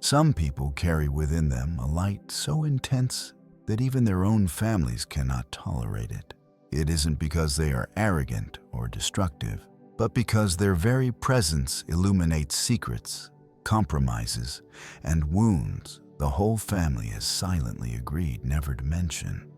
Some people carry within them a light so intense that even their own families cannot tolerate it. It isn't because they are arrogant or destructive, but because their very presence illuminates secrets, compromises, and wounds the whole family has silently agreed never to mention.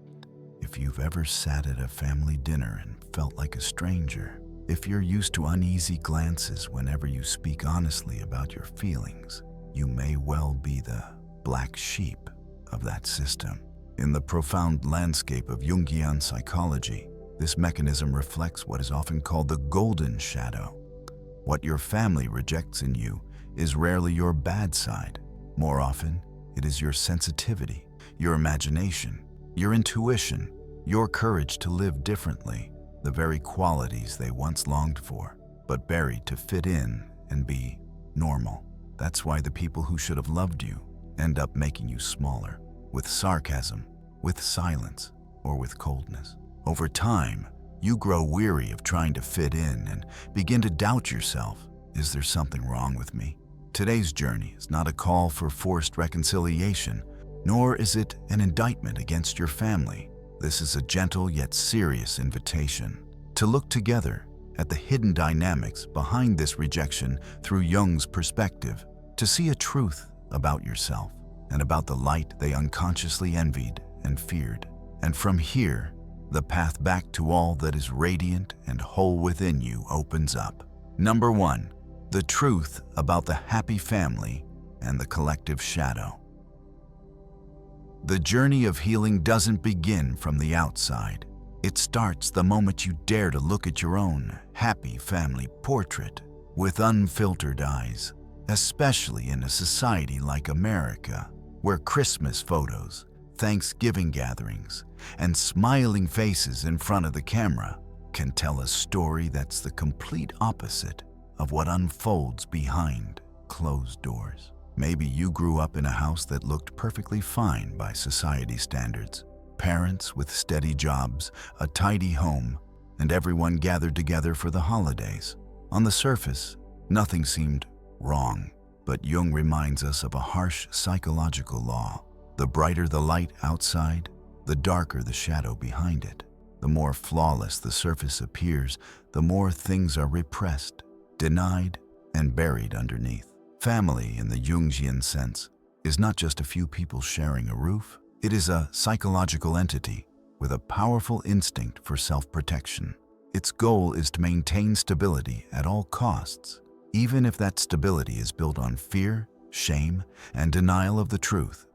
If you've ever sat at a family dinner and felt like a stranger, if you're used to uneasy glances whenever you speak honestly about your feelings, you may well be the black sheep of that system. In the profound landscape of Jungian psychology, this mechanism reflects what is often called the golden shadow. What your family rejects in you is rarely your bad side. More often, it is your sensitivity, your imagination, your intuition, your courage to live differently, the very qualities they once longed for, but buried to fit in and be normal. That's why the people who should have loved you end up making you smaller, with sarcasm, with silence, or with coldness. Over time, you grow weary of trying to fit in and begin to doubt yourself. Is there something wrong with me? Today's journey is not a call for forced reconciliation, nor is it an indictment against your family. This is a gentle yet serious invitation to look together at the hidden dynamics behind this rejection through Jung's perspective, to see a truth about yourself and about the light they unconsciously envied and feared. And from here, the path back to all that is radiant and whole within you opens up. Number 1. The truth about the happy family and the collective shadow. The journey of healing doesn't begin from the outside. It starts the moment you dare to look at your own happy family portrait with unfiltered eyes, especially in a society like America, where Christmas photos, Thanksgiving gatherings, and smiling faces in front of the camera can tell a story that's the complete opposite of what unfolds behind closed doors. Maybe you grew up in a house that looked perfectly fine by society standards. Parents with steady jobs, a tidy home, and everyone gathered together for the holidays. On the surface, nothing seemed wrong, but Jung reminds us of a harsh psychological law. The brighter the light outside, the darker the shadow behind it. The more flawless the surface appears, the more things are repressed, denied, and buried underneath. Family, in the Jungian sense, is not just a few people sharing a roof. It is a psychological entity with a powerful instinct for self-protection. Its goal is to maintain stability at all costs, even if that stability is built on fear, shame, and denial of the truth.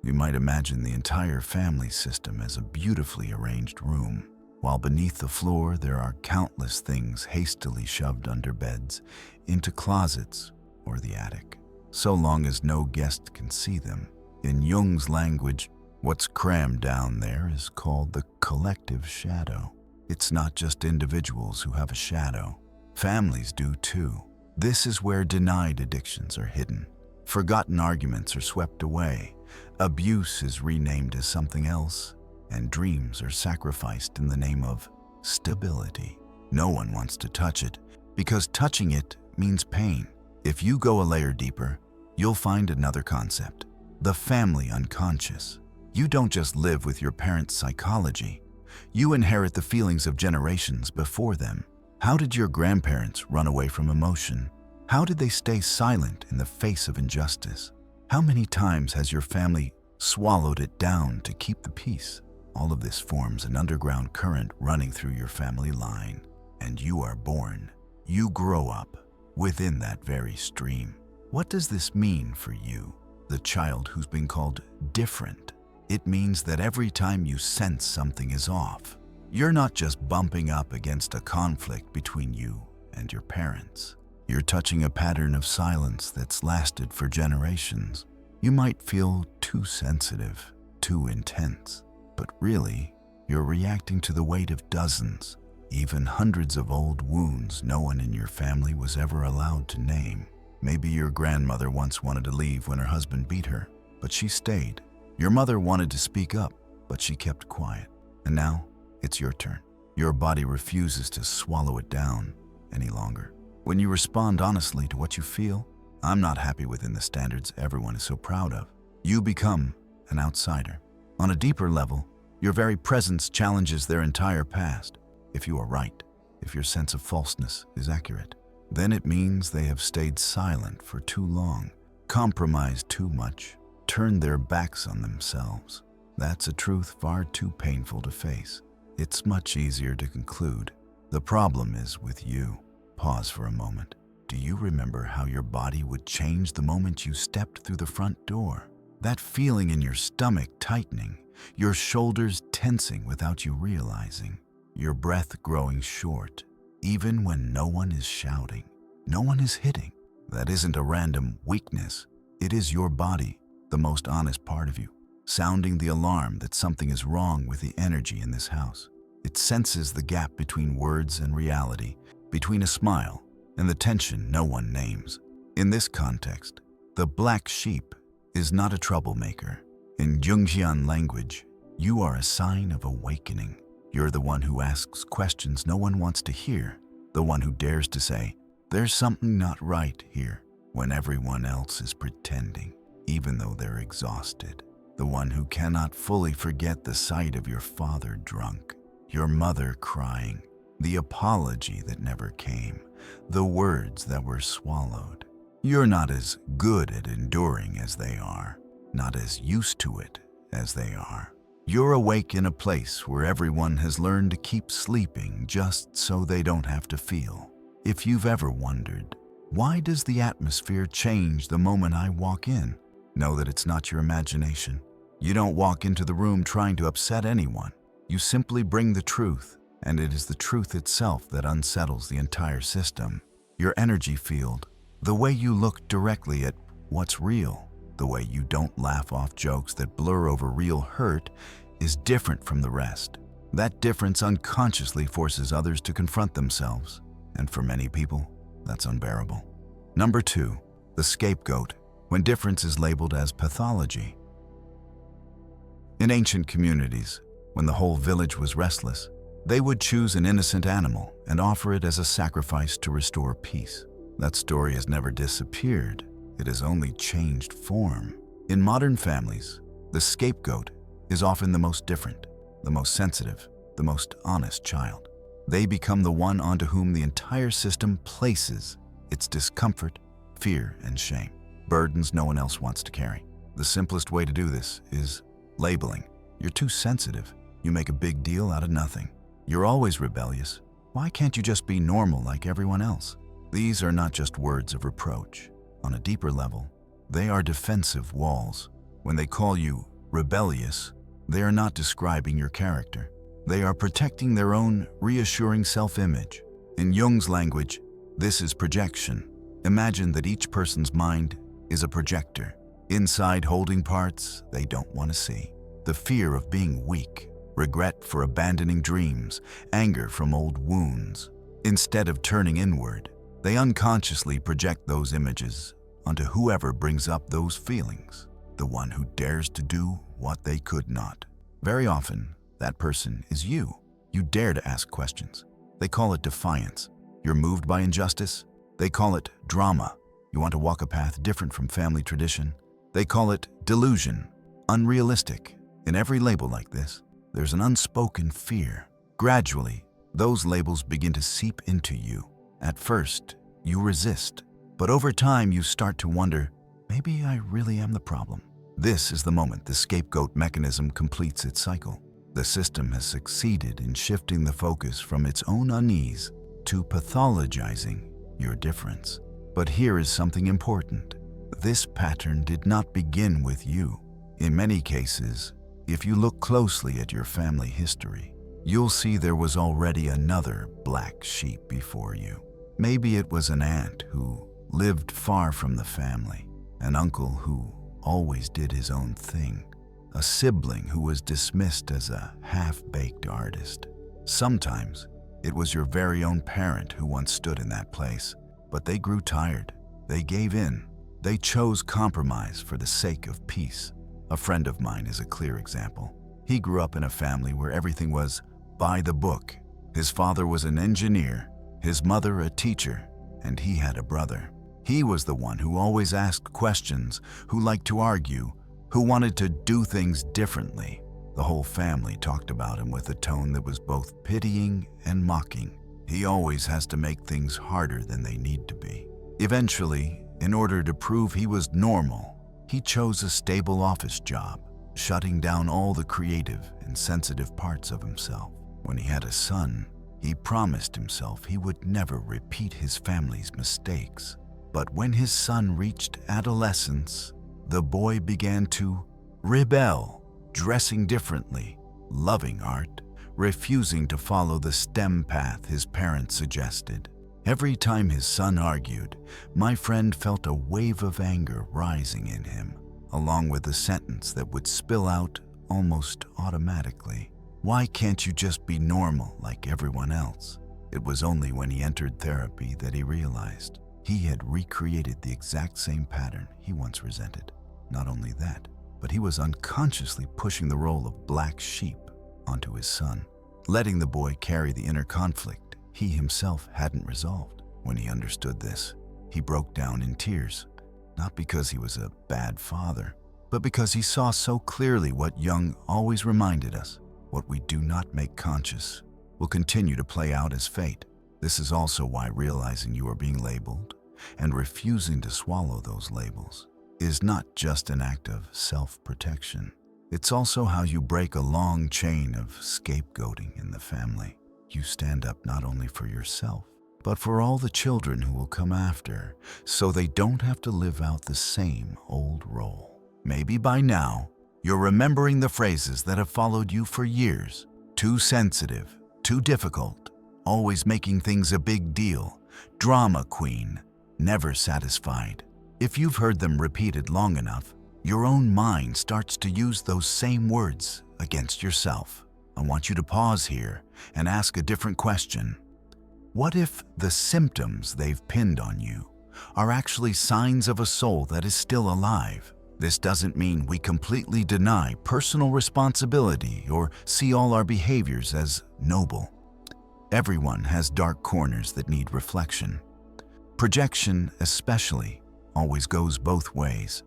You might imagine the entire family system as a beautifully arranged room, while beneath the floor there are countless things hastily shoved under beds, into closets, or the attic, so long as no guest can see them. In Jung's language, what's crammed down there is called the collective shadow. It's not just individuals who have a shadow. Families do too. This is where denied addictions are hidden. Forgotten arguments are swept away. Abuse is renamed as something else, and dreams are sacrificed in the name of stability. No one wants to touch it, because touching it means pain. If you go a layer deeper, you'll find another concept: the family unconscious. You don't just live with your parents' psychology. You inherit the feelings of generations before them. How did your grandparents run away from emotion? How did they stay silent in the face of injustice? How many times has your family swallowed it down to keep the peace? All of this forms an underground current running through your family line, and you are born. You grow up within that very stream. What does this mean for you, the child who's been called different? It means that every time you sense something is off, you're not just bumping up against a conflict between you and your parents. You're touching a pattern of silence that's lasted for generations. You might feel too sensitive, too intense, but really, you're reacting to the weight of dozens, even hundreds of old wounds no one in your family was ever allowed to name. Maybe your grandmother once wanted to leave when her husband beat her, but she stayed. Your mother wanted to speak up, but she kept quiet. And now, it's your turn. Your body refuses to swallow it down any longer. When you respond honestly to what you feel, I'm not happy within the standards everyone is so proud of. You become an outsider. On a deeper level, your very presence challenges their entire past. If you are right, if your sense of falseness is accurate, then it means they have stayed silent for too long, compromised too much, turned their backs on themselves. That's a truth far too painful to face. It's much easier to conclude. The problem is with you. Pause for a moment. Do you remember how your body would change the moment you stepped through the front door? That feeling in your stomach tightening, your shoulders tensing without you realizing, your breath growing short, even when no one is shouting, no one is hitting. That isn't a random weakness. It is your body, the most honest part of you, sounding the alarm that something is wrong with the energy in this house. It senses the gap between words and reality, between a smile and the tension no one names. In this context, the black sheep is not a troublemaker. In Jungian language, you are a sign of awakening. You're the one who asks questions no one wants to hear, the one who dares to say, "There's something not right here," when everyone else is pretending, even though they're exhausted. The one who cannot fully forget the sight of your father drunk, your mother crying, the apology that never came, the words that were swallowed. You're not as good at enduring as they are, not as used to it as they are. You're awake in a place where everyone has learned to keep sleeping just so they don't have to feel. If you've ever wondered, why does the atmosphere change the moment I walk in? Know that it's not your imagination. You don't walk into the room trying to upset anyone. You simply bring the truth, and it is the truth itself that unsettles the entire system. Your energy field, the way you look directly at what's real, the way you don't laugh off jokes that blur over real hurt, is different from the rest. That difference unconsciously forces others to confront themselves, and for many people, that's unbearable. Number 2, the scapegoat, when difference is labeled as pathology. In ancient communities, when the whole village was restless, they would choose an innocent animal and offer it as a sacrifice to restore peace. That story has never disappeared. It has only changed form. In modern families, the scapegoat is often the most different, the most sensitive, the most honest child. They become the one onto whom the entire system places its discomfort, fear, and shame, burdens no one else wants to carry. The simplest way to do this is labeling. You're too sensitive. You make a big deal out of nothing. You're always rebellious. Why can't you just be normal like everyone else? These are not just words of reproach. On a deeper level, they are defensive walls. When they call you rebellious, they are not describing your character. They are protecting their own reassuring self-image. In Jung's language, this is projection. Imagine that each person's mind is a projector, inside holding parts they don't want to see. The fear of being weak, regret for abandoning dreams, anger from old wounds. Instead of turning inward, they unconsciously project those images onto whoever brings up those feelings, the one who dares to do what they could not. Very often, that person is you. You dare to ask questions. They call it defiance. You're moved by injustice. They call it drama. You want to walk a path different from family tradition. They call it delusion, unrealistic. In every label like this, there's an unspoken fear. Gradually, those labels begin to seep into you. At first, you resist, but over time you start to wonder, maybe I really am the problem. This is the moment the scapegoat mechanism completes its cycle. The system has succeeded in shifting the focus from its own unease to pathologizing your difference. But here is something important. This pattern did not begin with you. In many cases, if you look closely at your family history, you'll see there was already another black sheep before you. Maybe it was an aunt who lived far from the family, an uncle who always did his own thing, a sibling who was dismissed as a half-baked artist. Sometimes it was your very own parent who once stood in that place, but they grew tired. They gave in. They chose compromise for the sake of peace. A friend of mine is a clear example. He grew up in a family where everything was by the book. His father was an engineer, his mother a teacher, and he had a brother. He was the one who always asked questions, who liked to argue, who wanted to do things differently. The whole family talked about him with a tone that was both pitying and mocking. He always has to make things harder than they need to be. Eventually, in order to prove he was normal, he chose a stable office job, shutting down all the creative and sensitive parts of himself. When he had a son, he promised himself he would never repeat his family's mistakes. But when his son reached adolescence, the boy began to rebel, dressing differently, loving art, refusing to follow the STEM path his parents suggested. Every time his son argued, my friend felt a wave of anger rising in him, along with a sentence that would spill out almost automatically. Why can't you just be normal like everyone else? It was only when he entered therapy that he realized he had recreated the exact same pattern he once resented. Not only that, but he was unconsciously pushing the role of black sheep onto his son, letting the boy carry the inner conflict he himself hadn't resolved. When he understood this, he broke down in tears, not because he was a bad father, but because he saw so clearly what Jung always reminded us: what we do not make conscious will continue to play out as fate. This is also why realizing you are being labeled and refusing to swallow those labels is not just an act of self-protection. It's also how you break a long chain of scapegoating in the family. You stand up not only for yourself, but for all the children who will come after, so they don't have to live out the same old role. Maybe by now, you're remembering the phrases that have followed you for years. Too sensitive, too difficult, always making things a big deal, drama queen, never satisfied. If you've heard them repeated long enough, your own mind starts to use those same words against yourself. I want you to pause here and ask a different question. What if the symptoms they've pinned on you are actually signs of a soul that is still alive? This doesn't mean we completely deny personal responsibility or see all our behaviors as noble. Everyone has dark corners that need reflection. Projection, especially, always goes both ways.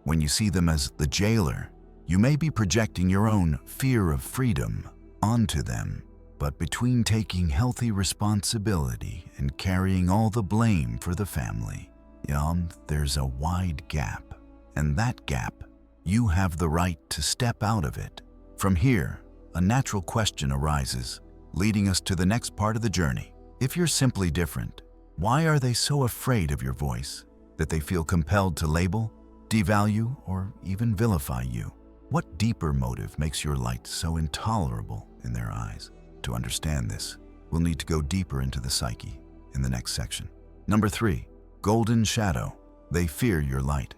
When you see them as the jailer, you may be projecting your own fear of freedom onto them. But between taking healthy responsibility and carrying all the blame for the family, there's a wide gap. And that gap, you have the right to step out of it. From here, a natural question arises, leading us to the next part of the journey. If you're simply different, why are they so afraid of your voice that they feel compelled to label, devalue, or even vilify you? What deeper motive makes your light so intolerable in their eyes? To understand this, we'll need to go deeper into the psyche in the next section. Number 3, golden shadow. They fear your light.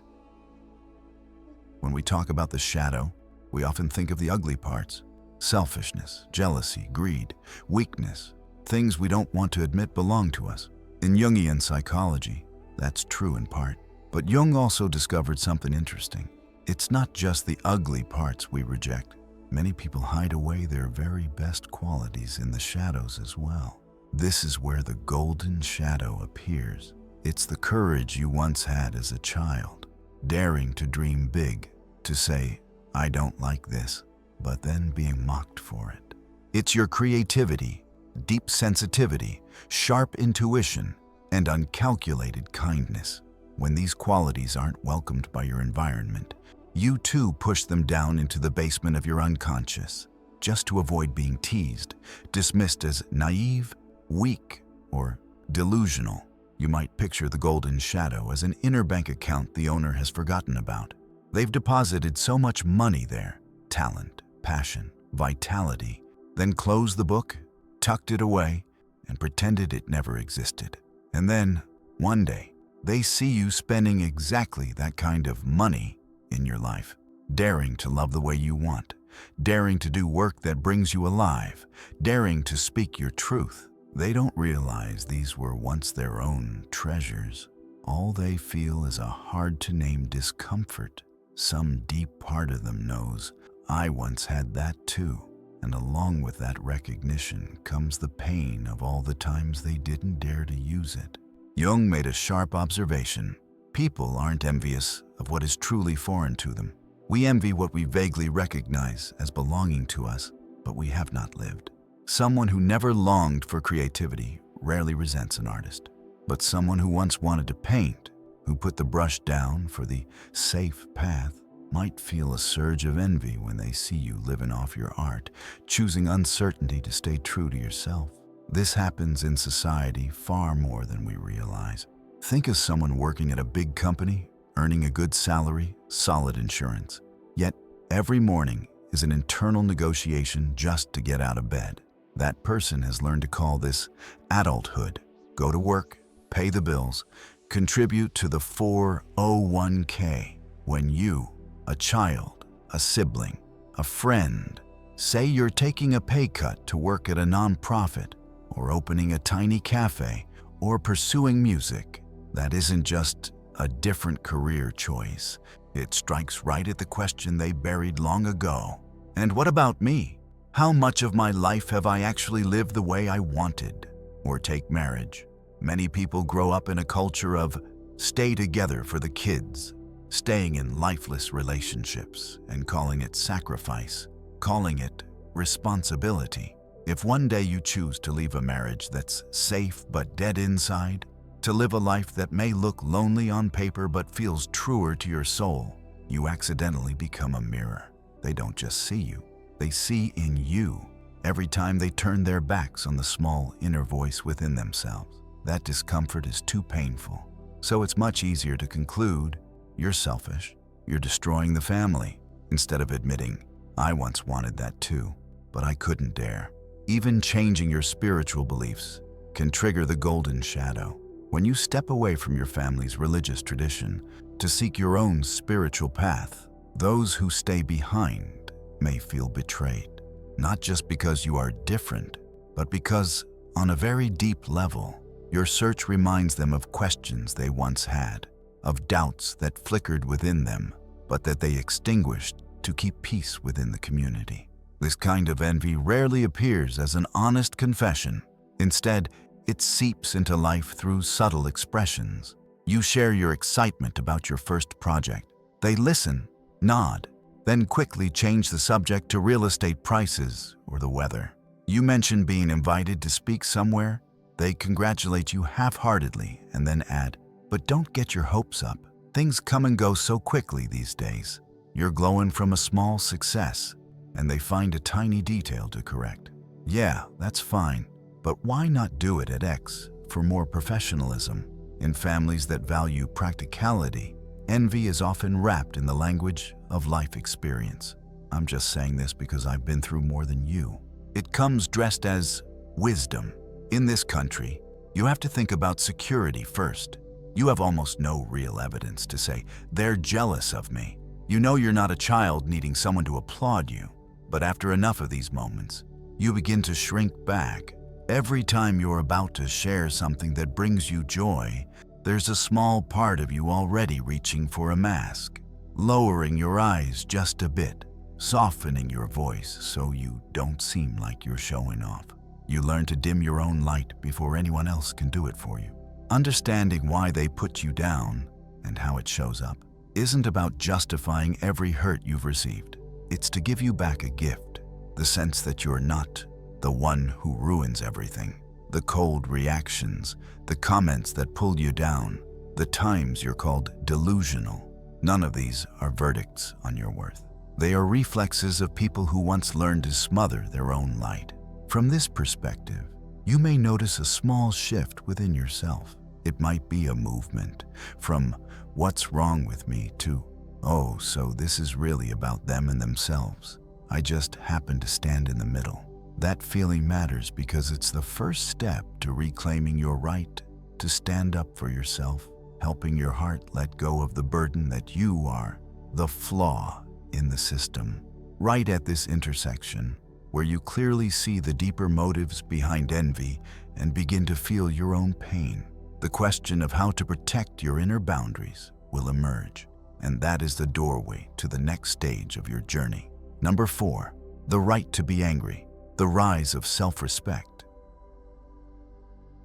When we talk about the shadow, we often think of the ugly parts: selfishness, jealousy, greed, weakness, things we don't want to admit belong to us. In Jungian psychology, that's true in part. But Jung also discovered something interesting. It's not just the ugly parts we reject. Many people hide away their very best qualities in the shadows as well. This is where the golden shadow appears. It's the courage you once had as a child, daring to dream big, to say, I don't like this, but then being mocked for it. It's your creativity, deep sensitivity, sharp intuition, and uncalculated kindness. When these qualities aren't welcomed by your environment, you too push them down into the basement of your unconscious, just to avoid being teased, dismissed as naive, weak, or delusional. You might picture the golden shadow as an inner bank account the owner has forgotten about. They've deposited so much money there, talent, passion, vitality, then closed the book, tucked it away, and pretended it never existed. And then, one day, they see you spending exactly that kind of money in your life, daring to love the way you want, daring to do work that brings you alive, daring to speak your truth. They don't realize these were once their own treasures. All they feel is a hard-to-name discomfort. Some deep part of them knows, I once had that too. And along with that recognition comes the pain of all the times they didn't dare to use it. Jung made a sharp observation. People aren't envious of what is truly foreign to them. We envy what we vaguely recognize as belonging to us, but we have not lived. Someone who never longed for creativity rarely resents an artist. But someone who once wanted to paint, who put the brush down for the safe path, might feel a surge of envy when they see you living off your art, choosing uncertainty to stay true to yourself. This happens in society far more than we realize. Think of someone working at a big company, earning a good salary, solid insurance. Yet, every morning is an internal negotiation just to get out of bed. That person has learned to call this adulthood. Go to work, pay the bills, contribute to the 401k. When you, a child, a sibling, a friend, say you're taking a pay cut to work at a nonprofit, or opening a tiny cafe, or pursuing music, that isn't just a different career choice. It strikes right at the question they buried long ago. And what about me? How much of my life have I actually lived the way I wanted? Or take marriage. Many people grow up in a culture of stay together for the kids, staying in lifeless relationships and calling it sacrifice, calling it responsibility. If one day you choose to leave a marriage that's safe but dead inside, to live a life that may look lonely on paper but feels truer to your soul, you accidentally become a mirror. They don't just see you, they see in you every time they turn their backs on the small inner voice within themselves. That discomfort is too painful. So it's much easier to conclude, you're selfish, you're destroying the family, instead of admitting, I once wanted that too, but I couldn't dare. Even changing your spiritual beliefs can trigger the golden shadow. When you step away from your family's religious tradition to seek your own spiritual path, those who stay behind may feel betrayed, not just because you are different, but because, on a very deep level, your search reminds them of questions they once had, of doubts that flickered within them, but that they extinguished to keep peace within the community. This kind of envy rarely appears as an honest confession. Instead, it seeps into life through subtle expressions. You share your excitement about your first project. They listen, nod, then quickly change the subject to real estate prices or the weather. You mention being invited to speak somewhere. They congratulate you half-heartedly and then add, but don't get your hopes up. Things come and go so quickly these days. You're glowing from a small success, and they find a tiny detail to correct. Yeah, that's fine, but why not do it at X for more professionalism? In families that value practicality, envy is often wrapped in the language of life experience. I'm just saying this because I've been through more than you. It comes dressed as wisdom. In this country, you have to think about security first. You have almost no real evidence to say, they're jealous of me. You know you're not a child needing someone to applaud you. But after enough of these moments, you begin to shrink back. Every time you're about to share something that brings you joy, there's a small part of you already reaching for a mask, lowering your eyes just a bit, softening your voice so you don't seem like you're showing off. You learn to dim your own light before anyone else can do it for you. Understanding why they put you down and how it shows up isn't about justifying every hurt you've received. It's to give you back a gift, the sense that you're not the one who ruins everything. The cold reactions, the comments that pull you down, the times you're called delusional. None of these are verdicts on your worth. They are reflexes of people who once learned to smother their own light. From this perspective, you may notice a small shift within yourself. It might be a movement from what's wrong with me to, oh, so this is really about them and themselves. I just happen to stand in the middle. That feeling matters because it's the first step to reclaiming your right to stand up for yourself, helping your heart let go of the burden that you are the flaw in the system. Right at this intersection, where you clearly see the deeper motives behind envy and begin to feel your own pain, the question of how to protect your inner boundaries will emerge, and that is the doorway to the next stage of your journey. Number 4, the right to be angry, the rise of self-respect.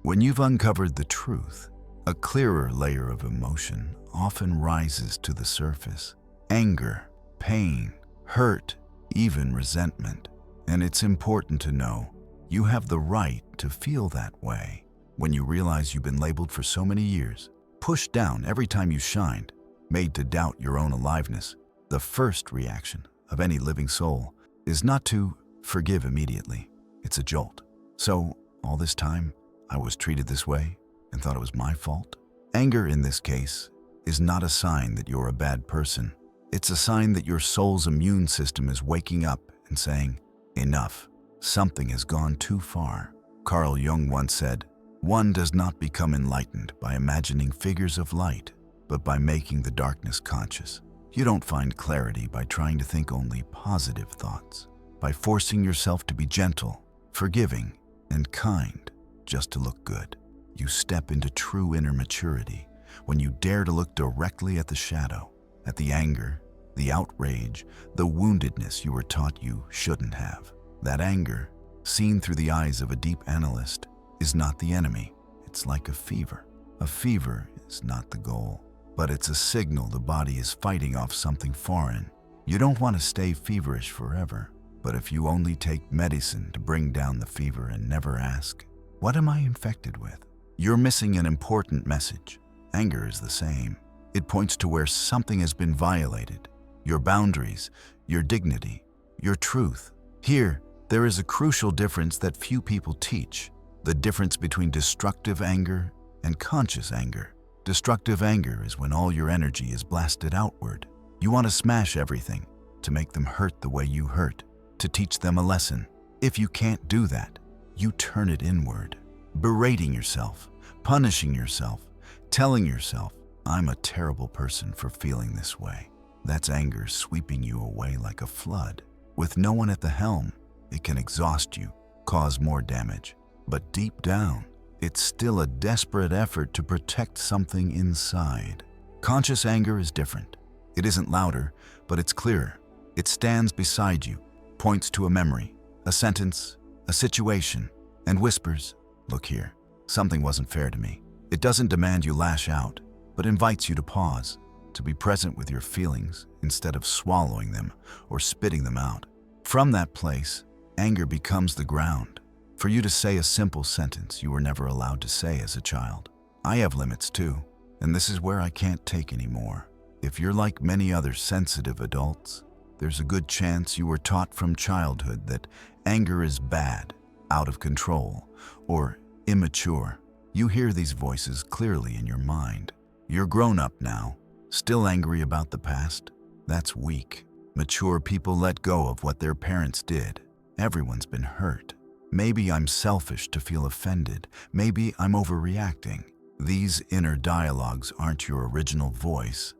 When you've uncovered the truth A clearer layer of emotion often rises to the surface. Anger, pain, hurt, even resentment. And it's important to know you have the right to feel that way. When you realize you've been labeled for so many years, pushed down every time you shined, made to doubt your own aliveness, the first reaction of any living soul is not to forgive immediately. It's a jolt. So, all this time, I was treated this way and thought it was my fault? Anger in this case is not a sign that you're a bad person. It's a sign that your soul's immune system is waking up and saying, enough, something has gone too far. Carl Jung once said, one does not become enlightened by imagining figures of light, but by making the darkness conscious. You don't find clarity by trying to think only positive thoughts, by forcing yourself to be gentle, forgiving, and kind just to look good. You step into true inner maturity when you dare to look directly at the shadow, at the anger, the outrage, the woundedness you were taught you shouldn't have. That anger, seen through the eyes of a deep analyst, is not the enemy. It's like a fever. A fever is not the goal, but it's a signal the body is fighting off something foreign. You don't want to stay feverish forever, but if you only take medicine to bring down the fever and never ask, what am I infected with? You're missing an important message. Anger is the same. It points to where something has been violated. Your boundaries, your dignity, your truth. Here, there is a crucial difference that few people teach. The difference between destructive anger and conscious anger. Destructive anger is when all your energy is blasted outward. You want to smash everything, to make them hurt the way you hurt, to teach them a lesson. If you can't do that, you turn it inward, berating yourself, punishing yourself, telling yourself, I'm a terrible person for feeling this way. That's anger sweeping you away like a flood. With no one at the helm, it can exhaust you, cause more damage. But deep down, it's still a desperate effort to protect something inside. Conscious anger is different. It isn't louder, but it's clearer. It stands beside you, points to a memory, a sentence, a situation, and whispers, look here, something wasn't fair to me. It doesn't demand you lash out, but invites you to pause, to be present with your feelings instead of swallowing them or spitting them out. From that place, anger becomes the ground for you to say a simple sentence you were never allowed to say as a child. I have limits too, and this is where I can't take anymore. If you're like many other sensitive adults, there's a good chance you were taught from childhood that anger is bad, out of control, or immature. You hear these voices clearly in your mind. You're grown up now, still angry about the past? That's weak. Mature people let go of what their parents did. Everyone's been hurt. Maybe I'm selfish to feel offended. Maybe I'm overreacting. These inner dialogues aren't your original voice.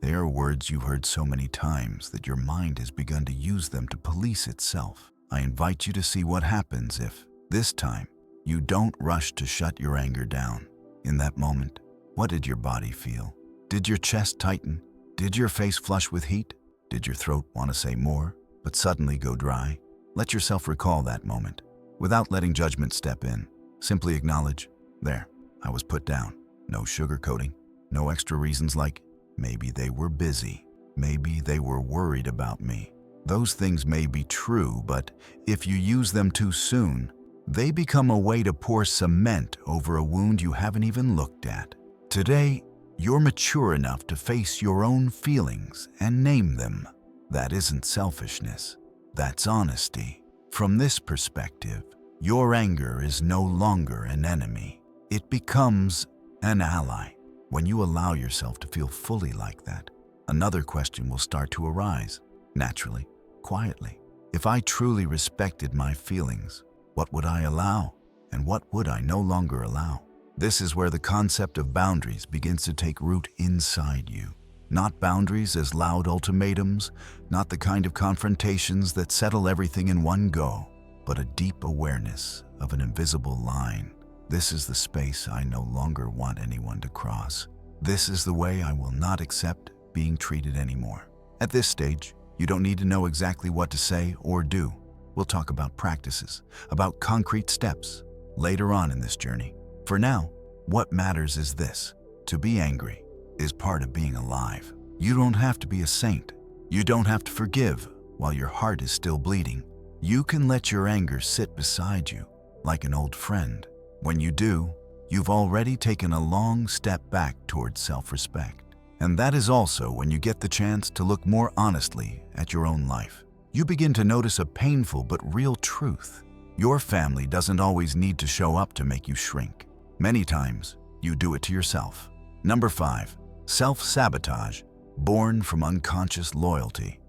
They are words you heard so many times that your mind has begun to use them to police itself. I invite you to see what happens if, this time, you don't rush to shut your anger down. In that moment, what did your body feel? Did your chest tighten? Did your face flush with heat? Did your throat want to say more, but suddenly go dry? Let yourself recall that moment. Without letting judgment step in, simply acknowledge, there, I was put down. No sugarcoating, no extra reasons like, maybe they were busy, maybe they were worried about me. Those things may be true, but if you use them too soon, they become a way to pour cement over a wound you haven't even looked at. Today, you're mature enough to face your own feelings and name them. That isn't selfishness, that's honesty. From this perspective, your anger is no longer an enemy. It becomes an ally. When you allow yourself to feel fully like that, another question will start to arise, naturally, quietly. If I truly respected my feelings, what would I allow, and what would I no longer allow? This is where the concept of boundaries begins to take root inside you. Not boundaries as loud ultimatums, not the kind of confrontations that settle everything in one go, but a deep awareness of an invisible line. This is the space I no longer want anyone to cross. This is the way I will not accept being treated anymore. At this stage, you don't need to know exactly what to say or do. We'll talk about practices, about concrete steps, later on in this journey. For now, What matters is this: to be angry is part of being alive. You don't have to be a saint. You don't have to forgive while your heart is still bleeding. You can let your anger sit beside you like an old friend. When you do, you've already taken a long step back towards self-respect. And that is also when you get the chance to look more honestly at your own life. You begin to notice a painful but real truth. Your family doesn't always need to show up to make you shrink. Many times, you do it to yourself. Number 5, self-sabotage, born from unconscious loyalty.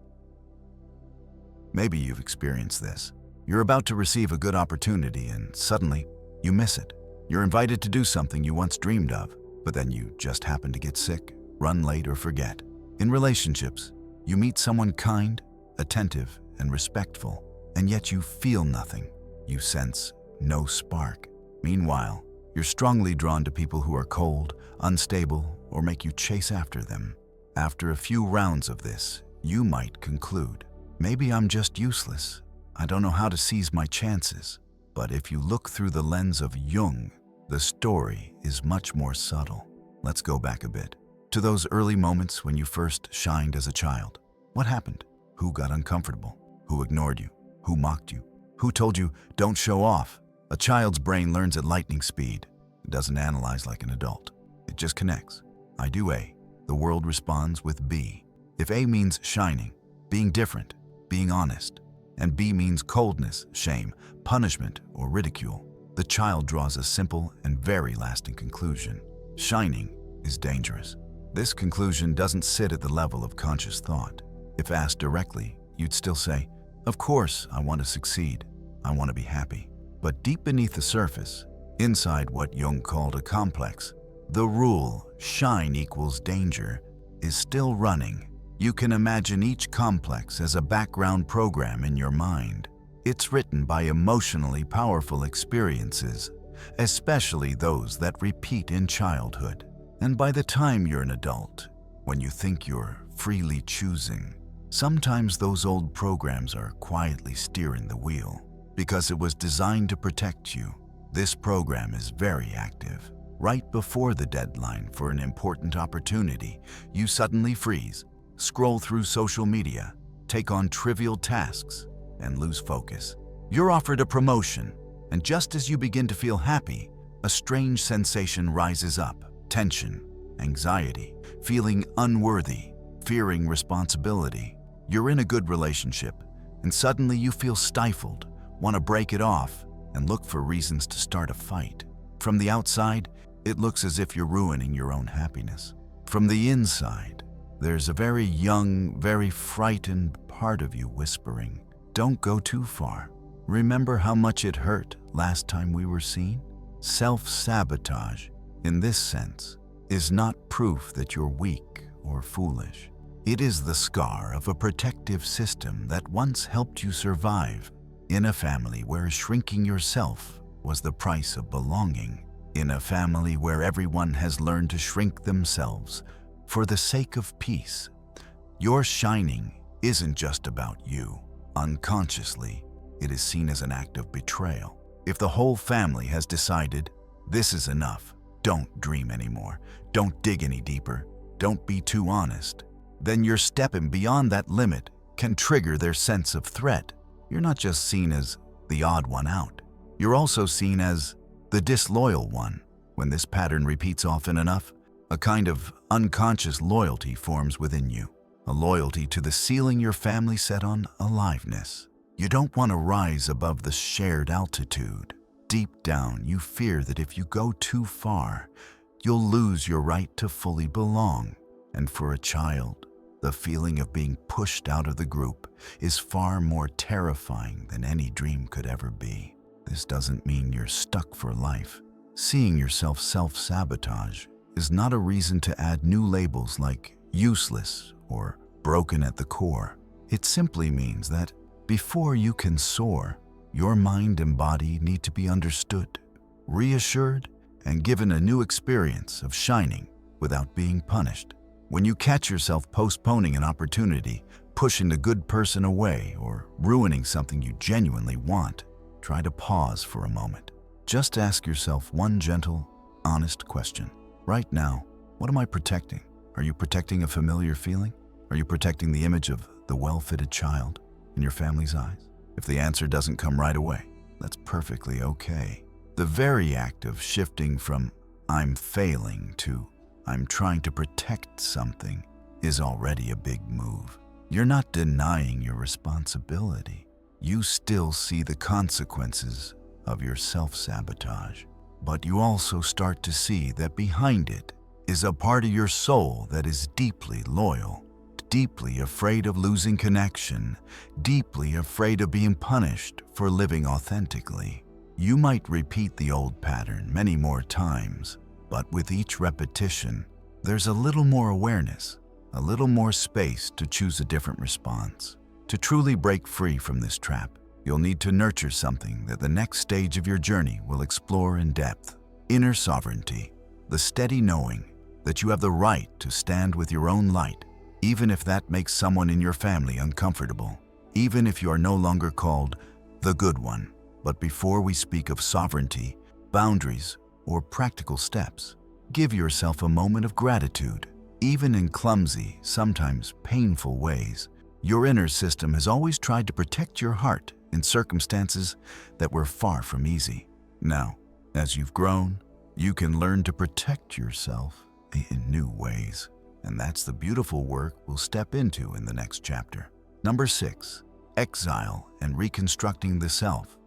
Maybe you've experienced this. You're about to receive a good opportunity and suddenly you miss it. You're invited to do something you once dreamed of, but then you just happen to get sick, run late, or forget. In relationships, you meet someone kind, attentive, and respectful, and yet you feel nothing. You sense no spark. Meanwhile, you're strongly drawn to people who are cold, unstable, or make you chase after them. After a few rounds of this, you might conclude, maybe I'm just useless. I don't know how to seize my chances. But if you look through the lens of Jung, the story is much more subtle. Let's go back a bit to those early moments when you first shined as a child. What happened? Who got uncomfortable? Who ignored you? Who mocked you? Who told you, don't show off? A child's brain learns at lightning speed. It doesn't analyze like an adult. It just connects. I do A. The world responds with B. If A means shining, being different, being honest, and B means coldness, shame, punishment, or ridicule, the child draws a simple and very lasting conclusion. Shining is dangerous. This conclusion doesn't sit at the level of conscious thought. If asked directly, you'd still say, of course, I want to succeed. I want to be happy. But deep beneath the surface, inside what Jung called a complex, the rule, shine equals danger, is still running. You can imagine each complex as a background program in your mind. It's written by emotionally powerful experiences, especially those that repeat in childhood. And by the time you're an adult, when you think you're freely choosing, sometimes those old programs are quietly steering the wheel. Because it was designed to protect you, this program is very active. Right before the deadline for an important opportunity, you suddenly freeze, scroll through social media, take on trivial tasks, and lose focus. You're offered a promotion, and just as you begin to feel happy, a strange sensation rises up. Tension, anxiety, feeling unworthy, fearing responsibility. You're in a good relationship, and suddenly you feel stifled, want to break it off, and look for reasons to start a fight. From the outside, it looks as if you're ruining your own happiness. From the inside, there's a very young, very frightened part of you whispering, don't go too far. Remember how much it hurt last time we were seen? Self-sabotage, in this sense, is not proof that you're weak or foolish. It is the scar of a protective system that once helped you survive in a family where shrinking yourself was the price of belonging, in a family where everyone has learned to shrink themselves for the sake of peace. Your shining isn't just about you. Unconsciously, it is seen as an act of betrayal. If the whole family has decided, this is enough, don't dream anymore, don't dig any deeper, don't be too honest, then your stepping beyond that limit can trigger their sense of threat. You're not just seen as the odd one out. You're also seen as the disloyal one. When this pattern repeats often enough, a kind of unconscious loyalty forms within you, a loyalty to the ceiling your family set on aliveness. You don't want to rise above the shared altitude. Deep down, you fear that if you go too far, you'll lose your right to fully belong. And for a child, the feeling of being pushed out of the group is far more terrifying than any dream could ever be. This doesn't mean you're stuck for life. Seeing yourself self-sabotage is not a reason to add new labels like useless or broken at the core. It simply means that before you can soar, your mind and body need to be understood, reassured, and given a new experience of shining without being punished. When you catch yourself postponing an opportunity, pushing the good person away, or ruining something you genuinely want, try to pause for a moment. Just ask yourself one gentle, honest question. Right now, what am I protecting? Are you protecting a familiar feeling? Are you protecting the image of the well-fitted child in your family's eyes? If the answer doesn't come right away, that's perfectly okay. The very act of shifting from "I'm failing" to "I'm trying to protect something" is already a big move. You're not denying your responsibility. You still see the consequences of your self-sabotage, but you also start to see that behind it is a part of your soul that is deeply loyal, deeply afraid of losing connection, deeply afraid of being punished for living authentically. You might repeat the old pattern many more times, but with each repetition, there's a little more awareness, a little more space to choose a different response. To truly break free from this trap, you'll need to nurture something that the next stage of your journey will explore in depth. Inner sovereignty, the steady knowing that you have the right to stand with your own light, even if that makes someone in your family uncomfortable, even if you are no longer called the good one. But before we speak of sovereignty, boundaries, or practical steps, give yourself a moment of gratitude. Even in clumsy, sometimes painful ways, your inner system has always tried to protect your heart in circumstances that were far from easy. Now, as you've grown, you can learn to protect yourself in new ways. And that's the beautiful work we'll step into in the next chapter. Number 6, Exile and Reconstructing the Self.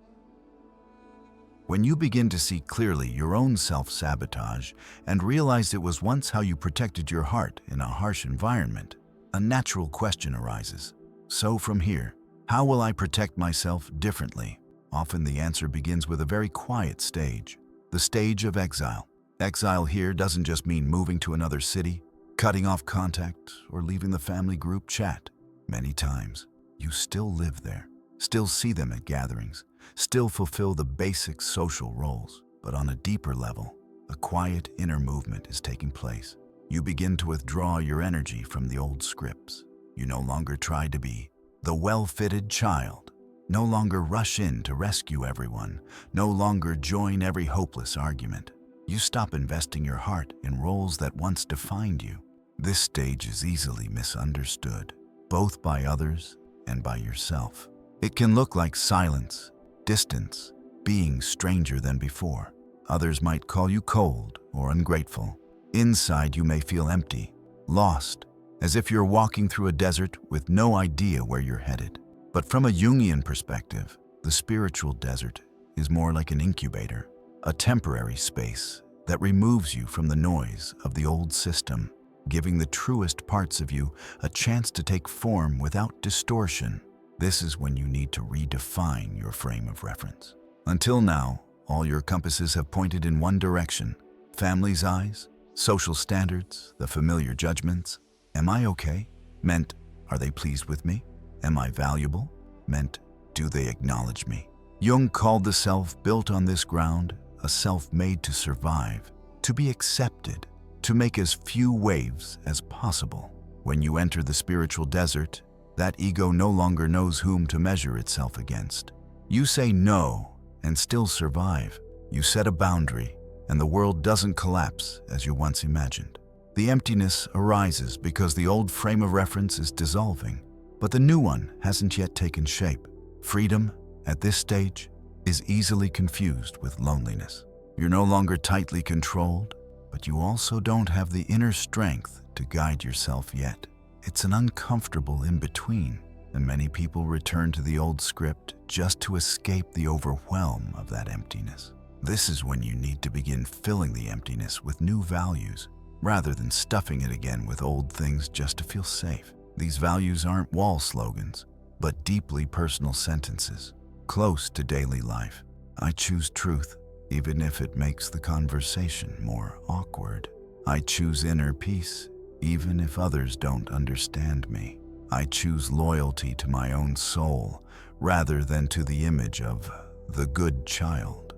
When you begin to see clearly your own self-sabotage and realize it was once how you protected your heart in a harsh environment, a natural question arises. So from here, how will I protect myself differently? Often the answer begins with a very quiet stage, the stage of exile. Exile here doesn't just mean moving to another city, cutting off contact, or leaving the family group chat. Many times, you still live there, still see them at gatherings, still fulfill the basic social roles. But on a deeper level, a quiet inner movement is taking place. You begin to withdraw your energy from the old scripts. You no longer try to be the well-fitted child, no longer rush in to rescue everyone, no longer join every hopeless argument. You stop investing your heart in roles that once defined you. This stage is easily misunderstood, both by others and by yourself. It can look like silence, distance, being stranger than before. Others might call you cold or ungrateful. Inside, you may feel empty, lost, as if you're walking through a desert with no idea where you're headed. But from a Jungian perspective, the spiritual desert is more like an incubator, a temporary space that removes you from the noise of the old system, giving the truest parts of you a chance to take form without distortion. This is when you need to redefine your frame of reference. Until now, all your compasses have pointed in one direction: family's eyes, social standards, the familiar judgments. Am I okay? Meant, are they pleased with me? Am I valuable? Meant, do they acknowledge me? Jung called the self built on this ground a self made to survive, to be accepted, to make as few waves as possible. When you enter the spiritual desert, that ego no longer knows whom to measure itself against. You say no and still survive. You set a boundary, and the world doesn't collapse as you once imagined. The emptiness arises because the old frame of reference is dissolving, but the new one hasn't yet taken shape. Freedom, at this stage, is easily confused with loneliness. You're no longer tightly controlled, but you also don't have the inner strength to guide yourself yet. It's an uncomfortable in-between, and many people return to the old script just to escape the overwhelm of that emptiness. This is when you need to begin filling the emptiness with new values, rather than stuffing it again with old things just to feel safe. These values aren't wall slogans, but deeply personal sentences, close to daily life. I choose truth, even if it makes the conversation more awkward. I choose inner peace, even if others don't understand me. I choose loyalty to my own soul, rather than to the image of the good child.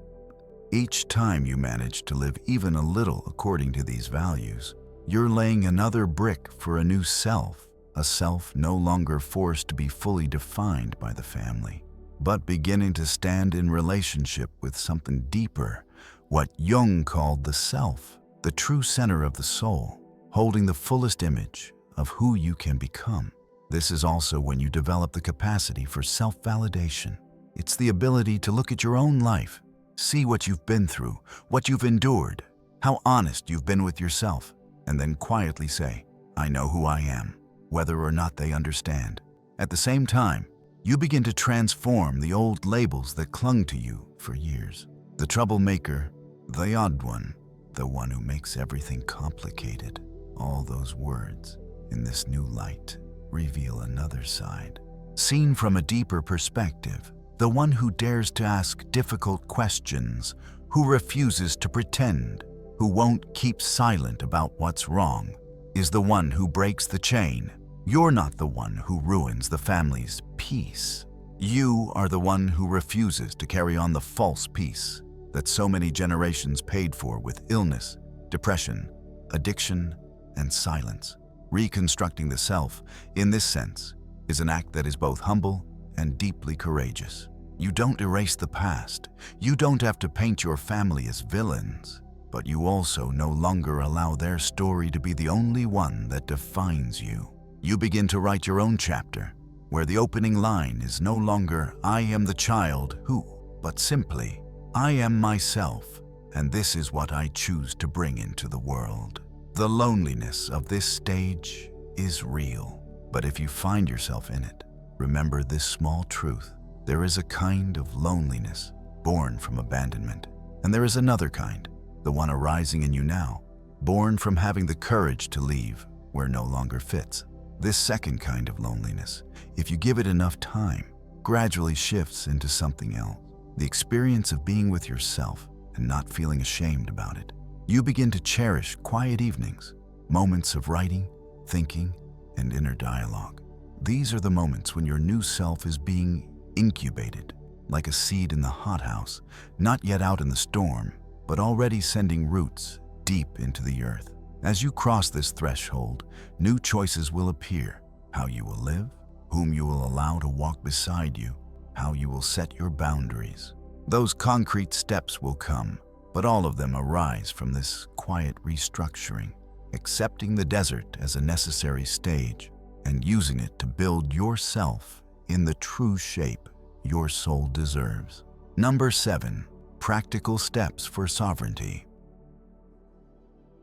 Each time you manage to live even a little according to these values, you're laying another brick for a new self, a self no longer forced to be fully defined by the family, but beginning to stand in relationship with something deeper, what Jung called the self, the true center of the soul, holding the fullest image of who you can become. This is also when you develop the capacity for self-validation. It's the ability to look at your own life, see what you've been through, what you've endured, how honest you've been with yourself, and then quietly say, I know who I am, whether or not they understand. At the same time, you begin to transform the old labels that clung to you for years. The troublemaker, the odd one, the one who makes everything complicated. All those words, in this new light, reveal another side. Seen from a deeper perspective, the one who dares to ask difficult questions, who refuses to pretend, who won't keep silent about what's wrong, is the one who breaks the chain. You're not the one who ruins the family's peace. You are the one who refuses to carry on the false peace that so many generations paid for with illness, depression, addiction, and silence. Reconstructing the self, in this sense, is an act that is both humble and deeply courageous. You don't erase the past. You don't have to paint your family as villains, but you also no longer allow their story to be the only one that defines you. You begin to write your own chapter, where the opening line is no longer, I am the child who, but simply, I am myself, and this is what I choose to bring into the world. The loneliness of this stage is real, but if you find yourself in it, remember this small truth. There is a kind of loneliness born from abandonment, and there is another kind, the one arising in you now, born from having the courage to leave where no longer fits. This second kind of loneliness, if you give it enough time, gradually shifts into something else. The experience of being with yourself and not feeling ashamed about it. You begin to cherish quiet evenings, moments of writing, thinking, and inner dialogue. These are the moments when your new self is being incubated, like a seed in the hothouse, not yet out in the storm, but already sending roots deep into the earth. As you cross this threshold, new choices will appear: how you will live, whom you will allow to walk beside you, how you will set your boundaries. Those concrete steps will come, but all of them arise from this quiet restructuring, accepting the desert as a necessary stage and using it to build yourself in the true shape your soul deserves. Number 7, practical steps for sovereignty.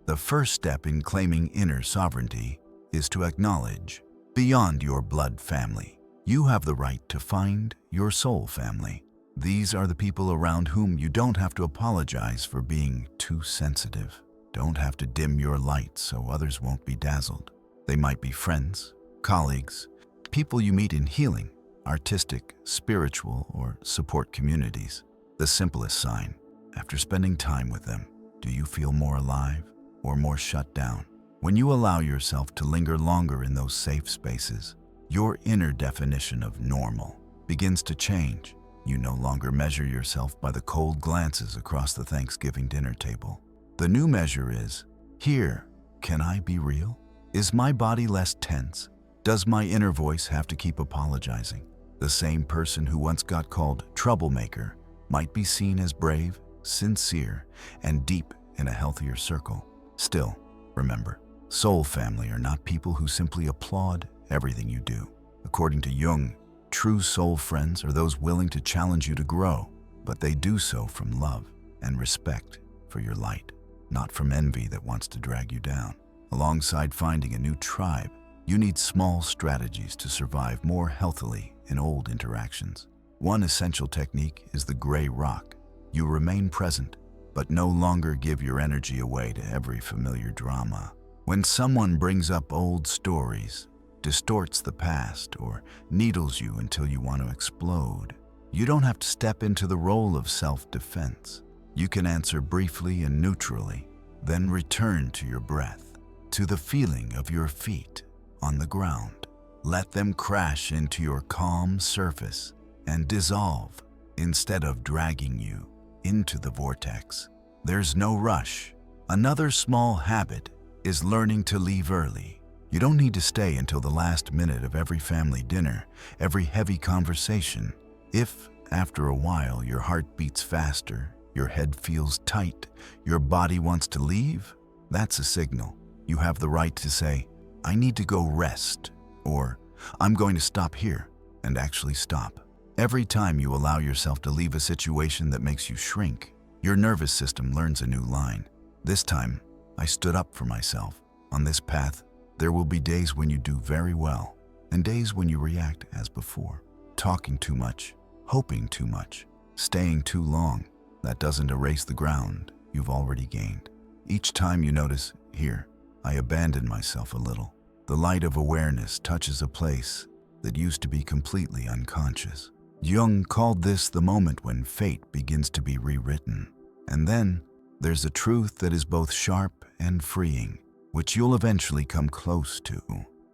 The first step in claiming inner sovereignty is to acknowledge, beyond your blood family, you have the right to find your soul family. These are the people around whom you don't have to apologize for being too sensitive. Don't have to dim your light so others won't be dazzled. They might be friends, colleagues, people you meet in healing, artistic, spiritual, or support communities. The simplest sign, after spending time with them, do you feel more alive or more shut down? When you allow yourself to linger longer in those safe spaces, your inner definition of normal begins to change. You no longer measure yourself by the cold glances across the Thanksgiving dinner table. The new measure is, here, can I be real? Is my body less tense? Does my inner voice have to keep apologizing? The same person who once got called troublemaker might be seen as brave, sincere, and deep in a healthier circle. Still, remember, soul family are not people who simply applaud everything you do. According to Jung, true soul friends are those willing to challenge you to grow, but they do so from love and respect for your light, not from envy that wants to drag you down. Alongside finding a new tribe, you need small strategies to survive more healthily in old interactions. One essential technique is the gray rock. You remain present, but no longer give your energy away to every familiar drama. When someone brings up old stories, distorts the past, or needles you until you want to explode, you don't have to step into the role of self-defense. You can answer briefly and neutrally, then return to your breath, to the feeling of your feet on the ground. Let them crash into your calm surface and dissolve instead of dragging you into the vortex. There's no rush. Another small habit is learning to leave early. You don't need to stay until the last minute of every family dinner, every heavy conversation. If, after a while, your heart beats faster, your head feels tight, your body wants to leave, that's a signal. You have the right to say, I need to go rest, or I'm going to stop here, and actually stop. Every time you allow yourself to leave a situation that makes you shrink, your nervous system learns a new line. This time, I stood up for myself. On this path, there will be days when you do very well, and days when you react as before. Talking too much, hoping too much, staying too long. That doesn't erase the ground you've already gained. Each time you notice, here, I abandoned myself a little. The light of awareness touches a place that used to be completely unconscious. Jung called this the moment when fate begins to be rewritten. And then, there's a truth that is both sharp and freeing, which you'll eventually come close to.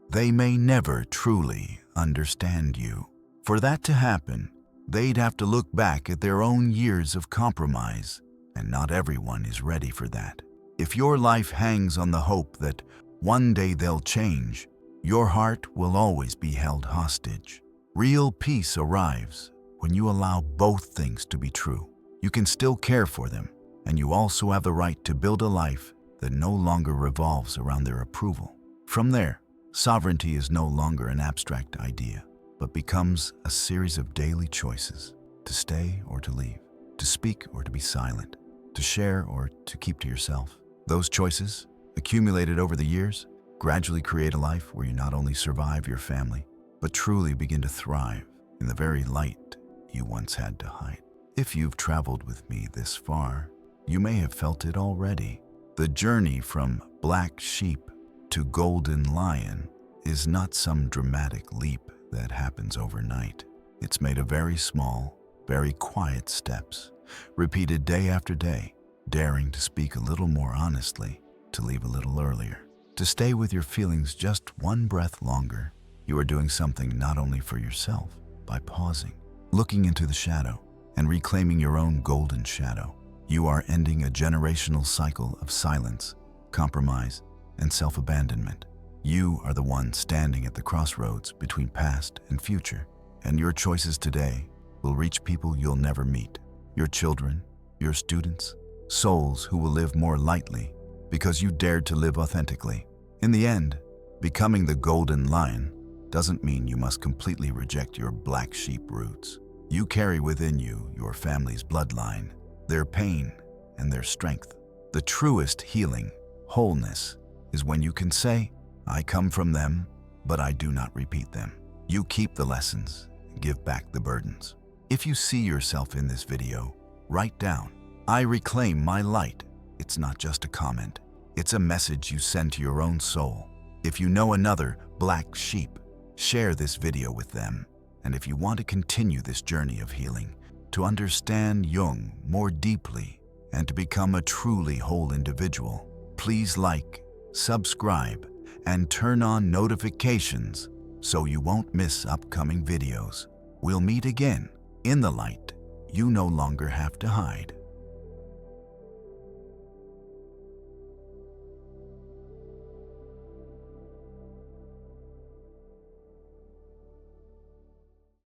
They may never truly understand you. For that to happen, they'd have to look back at their own years of compromise, and not everyone is ready for that. If your life hangs on the hope that one day they'll change, your heart will always be held hostage. Real peace arrives when you allow both things to be true. You can still care for them, and you also have the right to build a life that no longer revolves around their approval. From there, sovereignty is no longer an abstract idea, but becomes a series of daily choices: to stay or to leave, to speak or to be silent, to share or to keep to yourself. Those choices, accumulated over the years, gradually create a life where you not only survive your family, but truly begin to thrive in the very light you once had to hide. If you've traveled with me this far, you may have felt it already. The journey from black sheep to golden lion is not some dramatic leap that happens overnight. It's made of very small, very quiet steps, repeated day after day, daring to speak a little more honestly, to leave a little earlier, to stay with your feelings just one breath longer. You are doing something not only for yourself, by pausing, looking into the shadow, and reclaiming your own golden shadow. You are ending a generational cycle of silence, compromise, and self-abandonment. You are the one standing at the crossroads between past and future, and your choices today will reach people you'll never meet. Your children, your students, souls who will live more lightly because you dared to live authentically. In the end, becoming the golden lion doesn't mean you must completely reject your black sheep roots. You carry within you your family's bloodline, their pain, and their strength. The truest healing, wholeness, is when you can say, I come from them, but I do not repeat them. You keep the lessons, give back the burdens. If you see yourself in this video, write down, I reclaim my light. It's not just a comment. It's a message you send to your own soul. If you know another black sheep, share this video with them. And if you want to continue this journey of healing, to understand Jung more deeply, and to become a truly whole individual, please like, subscribe, and turn on notifications so you won't miss upcoming videos. We'll meet again. In the light, you no longer have to hide.